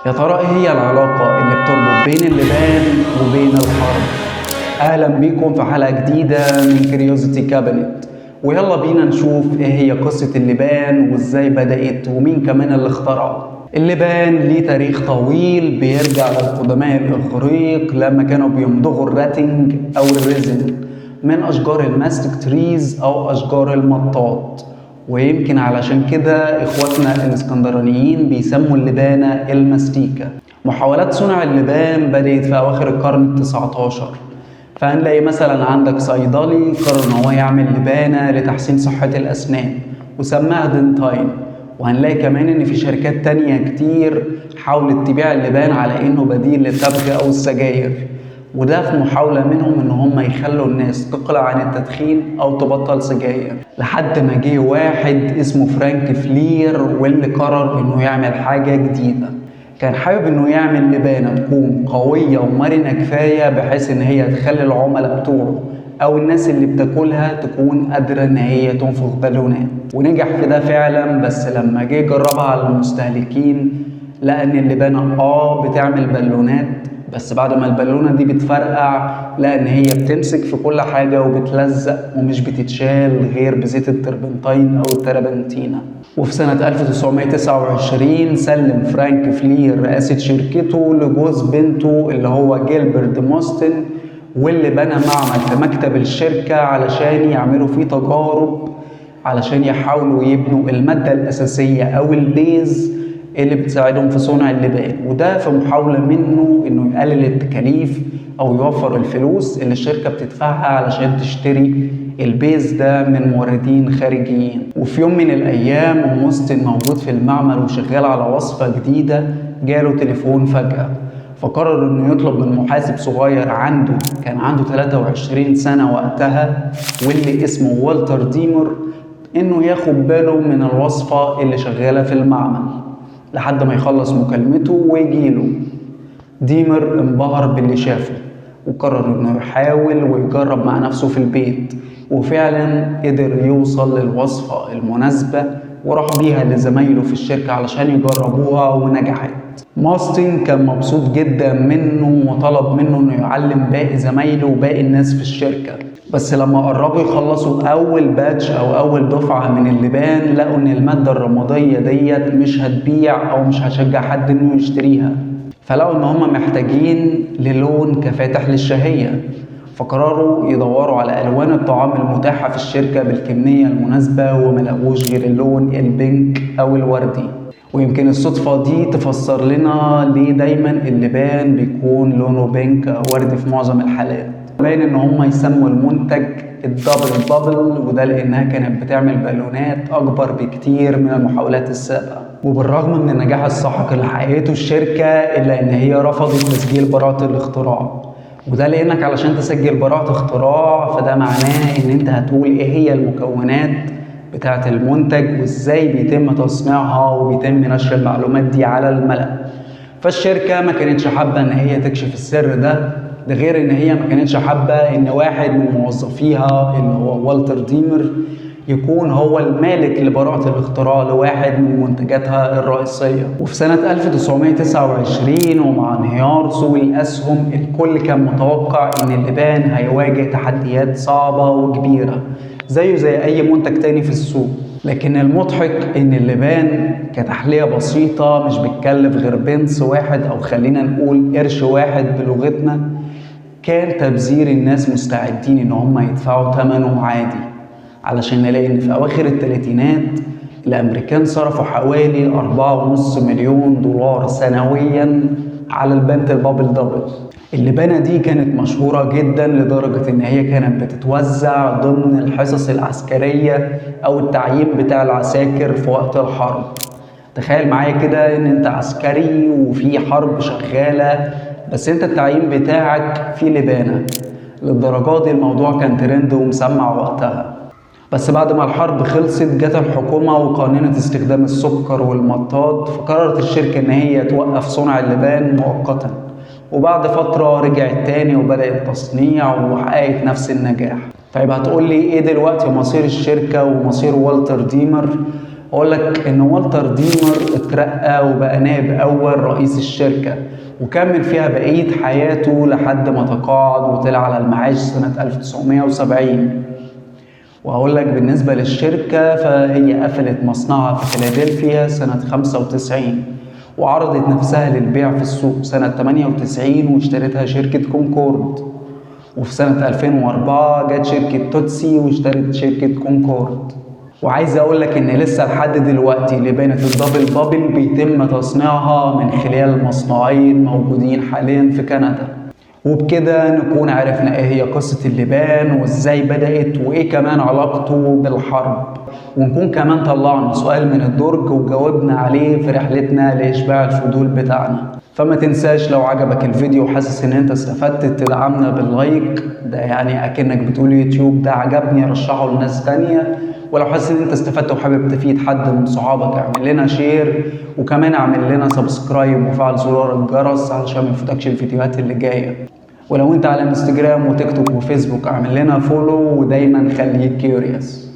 يا ترى ايه هي العلاقة اللي بتربط بين اللبان وبين الحرب؟ اهلا بيكم في حلقة جديدة من كريوزيتي كابينت، ويلا بينا نشوف ايه هي قصة اللبان وازاي بدأت ومين كمان اللي اخترعه. اللبان ليه تاريخ طويل بيرجع للقدماء الإغريق لما كانوا بيمضغوا الراتنج أو الريزن من أشجار الماستك تريز أو أشجار المطاط، ويمكن علشان كده إخواتنا الإسكندرانيين بيسموا اللبانة المستيكة. محاولات صنع اللبان بدأت في أواخر القرن ال19، فهنلاقي مثلا عندك صيدلي قرر إن هو يعمل لبانة لتحسين صحة الأسنان وسماها دنتاين، وهنلاقي كمان ان في شركات تانية كتير حاولت تبيع اللبان على انه بديل للتبغ او السجاير، وده في محاولة منهم ان هم يخلوا الناس تقلع عن التدخين او تبطل سجاير، لحد ما جه واحد اسمه فرانك فلير واللي قرر انه يعمل حاجة جديدة. كان حابب انه يعمل لبانة تكون قوية ومرنة كفاية بحيث ان هي تخلي العملاء بتوعه او الناس اللي بتاكلها تكون قادرة ان هي تنفخ بالونات، ونجح في ده فعلا. بس لما جه يجربها على المستهلكين لقى ان اللبانة بتعمل بالونات، بس بعد ما البالونة دي بتفرقع لقى ان هي بتمسك في كل حاجة وبتلزق ومش بتتشال غير بزيت التربنتين او التربنتينة. وفي سنة 1929 سلم فرانك فلير رئاسة شركته لجوز بنته اللي هو جيلبرت موستن، واللي بنى معمل في مكتب الشركة علشان يعملوا فيه تجارب علشان يحاولوا يبنوا المادة الأساسية أو البيز اللي بتساعدهم في صنع اللبان، وده في محاولة منه إنه يقلل التكاليف أو يوفر الفلوس اللي الشركة بتدفعها علشان تشتري البيز ده من موردين خارجيين. وفي يوم من الأيام وموستن موجود في المعمل وشغال على وصفة جديدة جاله تليفون فجأة، فقرر انه يطلب من محاسب صغير كان عنده 23 سنة وقتها واللي اسمه والتر ديمر انه ياخد باله من الوصفة اللي شغالة في المعمل لحد ما يخلص مكالمته ويجيله. ديمر انبهر باللي شافه وقرر انه يحاول ويجرب مع نفسه في البيت، وفعلا قدر يوصل للوصفة المناسبة وراح بيها لزمايله في الشركة علشان يجربوها ونجحت. ماستن كان مبسوط جدا منه وطلب منه انه يعلم باقي زمايله وباقي الناس في الشركة، بس لما قربوا يخلصوا اول باتش او اول دفعة من اللبان لقوا ان المادة الرمادية ديت مش هتبيع او مش هشجع حد انه يشتريها، فلقوا ان هم محتاجين للون كفاتح للشهية، فقرروا يدوروا على الوان الطعام المتاحة في الشركة بالكمية المناسبة وملقوش غير اللون البينك او الوردي. ويمكن الصدفة دي تفسر لنا ليه دايما اللبان بيكون لونه بينك أو وردي في معظم الحالات. باين ان هم يسموا المنتج الدبل بابل، وده لانها كانت بتعمل بالونات اكبر بكتير من المحاولات السابقة. وبالرغم من النجاح الساحق اللي حققته الشركة الا ان هي رفضت تسجيل براءة الاختراع، وده لانك علشان تسجل براءة اختراع فده معناه ان انت هتقول ايه هي المكونات بتاعة المنتج وازاي بيتم تصنيعها وبيتم نشر المعلومات دي على الملأ. فالشركة ما كانتش حابة ان هي تكشف السر ده غير ان هي ما كانتش حابة ان واحد من موظفيها اللي هو والتر ديمر يكون هو المالك لبراءة الاختراع لواحد من منتجاتها الرئيسية. وفي سنة 1929 ومع انهيار سوق الأسهم الكل كان متوقع ان اللبان هيواجه تحديات صعبة وكبيرة زيه زي أي منتج تاني في السوق، لكن المضحك إن اللبان كتحلية بسيطة مش بتكلف غير بنس واحد أو خلينا نقول قرش واحد بلغتنا، كان تبذير الناس مستعدين إن هم يدفعوا ثمنه عادي، علشان نلاقي إن في أواخر الثلاثينات الأمريكان صرفوا حوالي 4.5 مليون دولار سنويا على البنت البابل دبل. اللبانة دي كانت مشهورة جدا لدرجة ان هي كانت بتتوزع ضمن الحصص العسكرية او التعيين بتاع العساكر في وقت الحرب. تخيل معايا كده ان انت عسكري وفي حرب شغالة بس انت التعيين بتاعك في لبانة. للدرجة دي الموضوع كان ترند ومسمع وقتها. بس بعد ما الحرب خلصت جت الحكومة وقننت استخدام السكر والمطاط، فقررت الشركة ان هي توقف صنع اللبان مؤقتا، وبعد فترة رجعت تاني وبدأت تصنيع وحققت نفس النجاح. طيب هتقول لي ايه دلوقتي مصير الشركة ومصير والتر ديمر؟ اقول لك ان والتر ديمر اترقى وبقى نائب اول رئيس الشركة، وكمل فيها بقية حياته لحد ما تقاعد وطلع على المعاش سنة 1970. وهقول لك بالنسبة للشركة فهي قفلت مصنعها في فيلادلفيا سنة 95، وعرضت نفسها للبيع في السوق سنة 98 واشترتها شركة كونكورد. وفي سنة 2004 جت شركة توتسي واشترت شركة كونكورد. وعايز اقول لك ان لسه لحد دلوقتي لبانة الدبل بابل بيتم تصنيعها من خلال مصنعين موجودين حاليا في كندا. وبكده نكون عرفنا ايه هي قصة اللبان وازاي بدأت وايه كمان علاقته بالحرب، ونكون كمان طلعنا سؤال من الدرج وجاوبنا عليه في رحلتنا لإشباع الفضول بتاعنا. فما تنساش لو عجبك الفيديو وحاسس ان انت استفدت تدعمنا باللايك، ده يعني اكنك بتقول يوتيوب ده عجبني رشحه لناس تانية. ولو حاسس ان انت استفدت وحابب تفيد حد من صحابك اعمل لنا شير، وكمان اعمل لنا سبسكرايب وفعل زرار الجرس علشان ما يفوتكش الفيديوهات اللي جايه. ولو انت على انستجرام وتيك توك وفيسبوك اعمل لنا فولو، ودايما خليك كيوريوس.